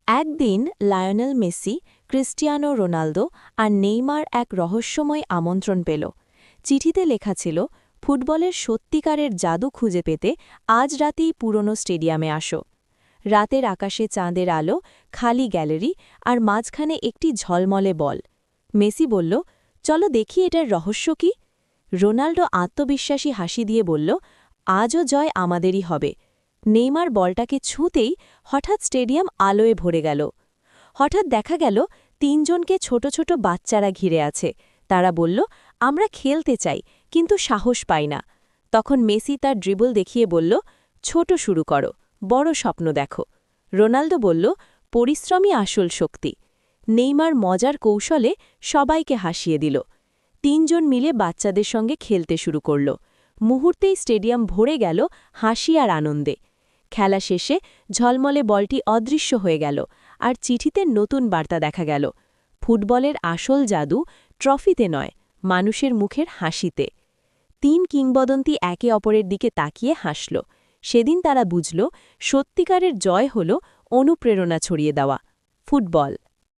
একদিন Lionel Messi, Cristiano Ronaldo আর Neymar এক রহস্যময় আমন্ত্রণ পেল। চিঠিতে লেখা ছিল, ফুটবলের সত্যিকারের জাদু খুঁজে পেতে আজ রাতেই পুরনো স্টেডিয়ামে আসো। রাতের আকাশে চাঁদের আলো, খালি গ্যালারি আর মাঝখানে একটি ঝলমলে বল। মেসি বলল, চলো দেখি এটার রহস্য কি। রোনাল্ডো আত্মবিশ্বাসী হাসি দিয়ে বলল, আজও জয় আমাদেরই হবে। নেইমার বলটাকে ছুঁতেই হঠাৎ স্টেডিয়াম আলোয় ভরে গেল। হঠাৎ দেখা গেল তিনজনকে ছোট ছোট বাচ্চারা ঘিরে আছে। তারা বলল, আমরা খেলতে চাই, কিন্তু সাহস পাই না। তখন মেসি তার ড্রিবল দেখিয়ে বলল, ছোট শুরু করো, বড় স্বপ্ন দেখো। রোনালদো বলল, পরিশ্রমই আসল শক্তি। নেইমার মজার কৌশলে সবাইকে হাসিয়ে দিল। তিনজন মিলে বাচ্চাদের সঙ্গে খেলতে শুরু করল। মুহূর্তেই স্টেডিয়াম ভরে গেল হাসি আর আনন্দে। খেলা শেষে ঝলমলে বলটি অদৃশ্য হয়ে গেল, আর চিঠিতে নতুন বার্তা দেখা গেল। ফুটবলের আসল জাদু ট্রফিতে নয়, মানুষের মুখের হাসিতে। তিন কিংবদন্তি একে অপরের দিকে তাকিয়ে হাসল। সেদিন তারা বুঝল, সত্যিকারের জয় হল অনুপ্রেরণা ছড়িয়ে দেওয়া। ফুটবল